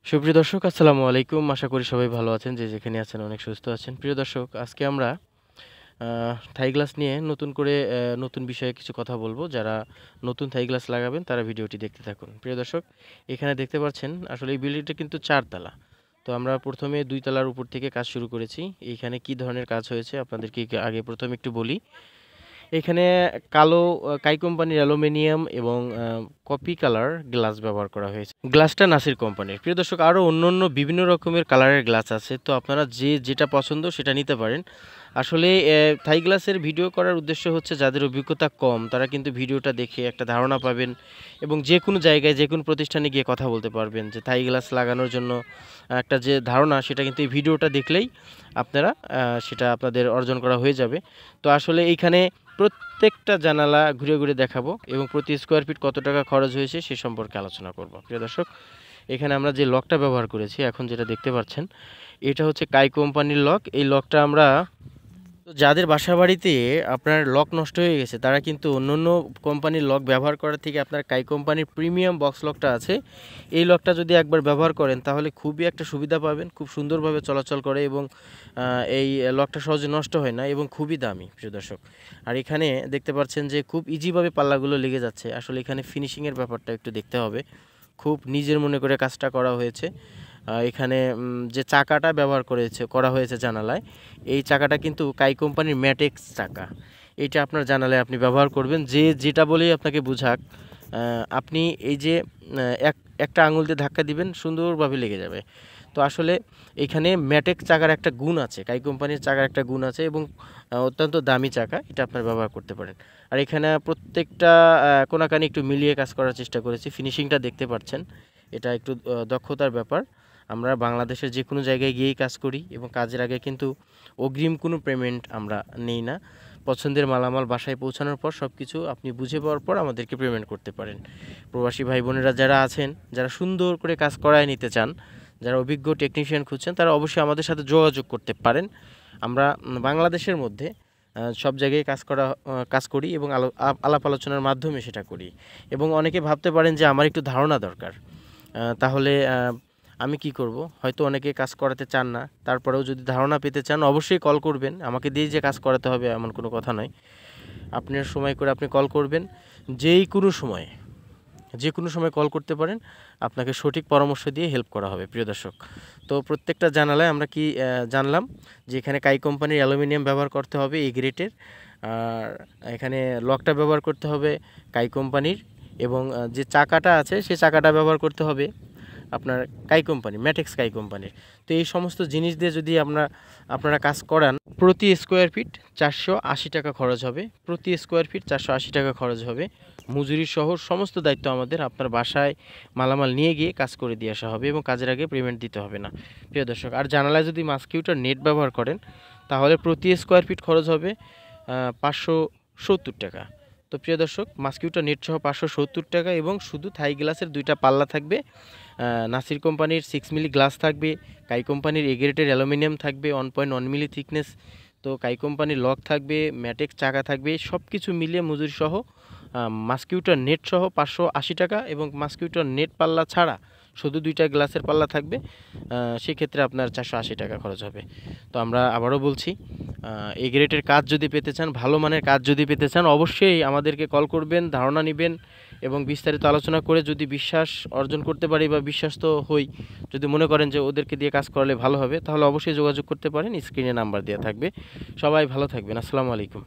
সুপ্রিয় দর্শক আসসালামু আলাইকুম। আশা করি সবাই ভালো আছেন। যে যেখানে আছেন অনেক সুস্থ আছেন। প্রিয় দর্শক আজকে আমরা থাই গ্লাস নিয়ে নতুন করে নতুন বিষয়ে কিছু কথা বলবো। যারা নতুন থাই গ্লাস লাগাবেন তারা ভিডিওটি দেখতে থাকুন। প্রিয় দর্শক এখানে দেখতে পাচ্ছেন আসলে এই বিল্ডিংটা কিন্তু ৪ তালা। তো আমরা ১ম এ ২ তালার উপর থেকে কাজ শুরু করেছি। এইখানে কি ধরনের কাজ হয়েছে আপনাদেরকে আগে ১ম একটু বলি। এখানে কালো কাই কোম্পানির অ্যালুমিনিয়াম এবং কপি কালার গ্লাস ব্যবহার করা হয়েছে। গ্লাসটা নাসির কোম্পানির। প্রিয় দর্শক আরও অন্য বিভিন্ন রকমের কালারের গ্লাস আছে। তো আপনারা যেটা পছন্দ সেটা নিতে পারেন। আসলে থাই গ্লাসের ভিডিও করার উদ্দেশ্য হচ্ছে যাদের অভিজ্ঞতা কম তারা কিন্তু ভিডিওটা দেখে একটা ধারণা পাবেন এবং যেকোনো জায়গায় যেকোনো প্রতিষ্ঠানে গিয়ে কথা বলতে পারবেন যে থাই গ্লাস লাগানোর জন্য একটা যে ধারণা সেটা কিন্তু এই ভিডিওটা দেখলেই আপনারা সেটা আপনাদের অর্জন করা হয়ে যাবে। তো আসলে এইখানে প্রত্যেকটা জানালা ঘুরে ঘুরে দেখাবো এবং প্রতি স্কোয়ার ফিট কত টাকা খরচ হয়েছে সে সম্পর্কে আলোচনা করব। প্রিয় দর্শক এখানে আমরা যে লকটা ব্যবহার করেছি এখন যেটা দেখতে পাচ্ছেন এটা হচ্ছে কাই কোম্পানির লক। এই লকটা আমরা তো যাদের বাসাবাড়িতে আপনার লক নষ্ট হয়ে গেছে তারা কিন্তু অন্য কোম্পানির লক ব্যবহার করার থেকে আপনার কাই কোম্পানির প্রিমিয়াম বক্স লকটা আছে, এই লকটা যদি একবার ব্যবহার করেন তাহলে খুবই একটা সুবিধা পাবেন, খুব সুন্দরভাবে চলাচল করে এবং এই লকটা সহজে নষ্ট হয় না এবং খুবই দামি। প্রিয় দর্শক আর এখানে দেখতে পাচ্ছেন যে খুব ইজিভাবে পাল্লাগুলো লেগে যাচ্ছে। আসলে এখানে ফিনিশিংয়ের ব্যাপারটা একটু দেখতে হবে, খুব নিজের মনে করে কাজটা করা হয়েছে। এখানে যে চাকাটা ব্যবহার করা হয়েছে জানালায়, এই চাকাটা কিন্তু কাই কোম্পানির ম্যাটেক্স চাকা। এইটা আপনার জানালায় আপনি ব্যবহার করবেন, যেটা বলেই আপনাকে বুঝাক আপনি এই যে একটা আঙুল দিয়ে ধাক্কা দিবেন সুন্দরভাবে লেগে যাবে। তো আসলে এখানে ম্যাটেক্স চাকার একটা গুণ আছে, কাই কোম্পানির চাকার একটা গুণ আছে এবং অত্যন্ত দামি চাকা, এটা আপনার ব্যবহার করতে পারেন। আর এখানে প্রত্যেকটা কোনাকানি একটু মিলিয়ে কাজ করার চেষ্টা করেছি। ফিনিশিংটা দেখতে পাচ্ছেন, এটা একটু দক্ষতার ব্যাপার। আমরা বাংলাদেশের যে কোনো জায়গায় গিয়েই কাজ করি এবং কাজের আগে কিন্তু অগ্রিম কোনো পেমেন্ট আমরা নেই না। পছন্দের মালামাল বাসায় পৌঁছানোর পর সব কিছু আপনি বুঝে পাওয়ার পর আমাদেরকে পেমেন্ট করতে পারেন। প্রবাসী ভাই বোনেরা যারা আছেন, যারা সুন্দর করে কাজ করায় নিতে চান, যারা অভিজ্ঞ টেকনিশিয়ান খুঁজছেন তারা অবশ্যই আমাদের সাথে যোগাযোগ করতে পারেন। আমরা বাংলাদেশের মধ্যে সব জায়গায় কাজ করি এবং আলাপ আলোচনার মাধ্যমে সেটা করি। এবং অনেকে ভাবতে পারেন যে আমার একটু ধারণা দরকার, তাহলে আমি কি করব? হয়তো অনেকে কাজ করাতে চান না, তারপরেও যদি ধারণা পেতে চান অবশ্যই কল করবেন। আমাকে দিয়ে যে কাজ করাতে হবে এমন কোনো কথা নয়। আপনার সময় করে আপনি কল করবেন, যে কোনো সময় কল করতে পারেন, আপনাকে সঠিক পরামর্শ দিয়ে হেল্প করা হবে। প্রিয় দর্শক তো প্রত্যেকটা জানালায় আমরা কি জানলাম যে এখানে কাই কোম্পানির অ্যালুমিনিয়াম ব্যবহার করতে হবে এই গ্রেটের, আর এখানে লকটা ব্যবহার করতে হবে কাই কোম্পানির এবং যে চাকাটা আছে সেই চাকাটা ব্যবহার করতে হবে আপনার কাই কোম্পানি ম্যাটেক্স কাই কোম্পানির। তো এই সমস্ত জিনিস দিয়ে যদি আপনারা কাজ করান প্রতি স্কোয়ার ফিট ৪৮০ টাকা খরচ হবে। প্রতি স্কোয়ার ফিট ৪৮০ টাকা খরচ হবে। মজুরি সহ সমস্ত দায়িত্ব আমাদের। আপনার বাসায় মালামাল নিয়ে গিয়ে কাজ করে দিয়ে আসা হবে এবং কাজের আগে পেমেন্ট দিতে হবে না। প্রিয় দর্শক আর জানালায় যদি মাস্কিউটার নেট ব্যবহার করেন তাহলে প্রতি স্কোয়ার ফিট খরচ হবে ৫৭০ টাকা। তো প্রিয় দর্শক মাস্কিউটার নেট সহ ৫৭০ টাকা এবং শুধু থাই গ্লাসের ২টা পাল্লা থাকবে। নাসির কোম্পানির 6 মিলি গ্লাস থাকবে, কাই কোম্পানির এ গ্রেডের অ্যালুমিনিয়াম থাকবে 1.1 মিলি থিকনেস, তো কাই কোম্পানির লক থাকবে, ম্যাটেক্স চাকা থাকবে, সব কিছু মিলিয়ে মজুরি সহ মাস্কিউটার নেট সহ ৫৮০ টাকা এবং মাস্কিউটার নেট পাল্লা ছাড়া শুধু 2টা গ্লাসের পাল্লা থাকবে, সেক্ষেত্রে আপনার ৪৮০ টাকা খরচ হবে। তো আমরা আবারও বলছি, এ গ্রেডের কাজ যদি পেতে চান, ভালো মানের কাজ যদি পেতে চান অবশ্যই আমাদেরকে কল করবেন, ধারণা নেবেন এবং বিস্তারিত আলোচনা করে যদি বিশ্বাস অর্জন করতে পারি বা বিশ্বাস্ত হই, যদি মনে করেন যে ওদেরকে দিয়ে কাজ করালে ভালো হবে তাহলে অবশ্যই যোগাযোগ করতে পারেন। স্ক্রিনে নাম্বার দেওয়া থাকবে। সবাই ভালো থাকবেন। আসসালামু আলাইকুম।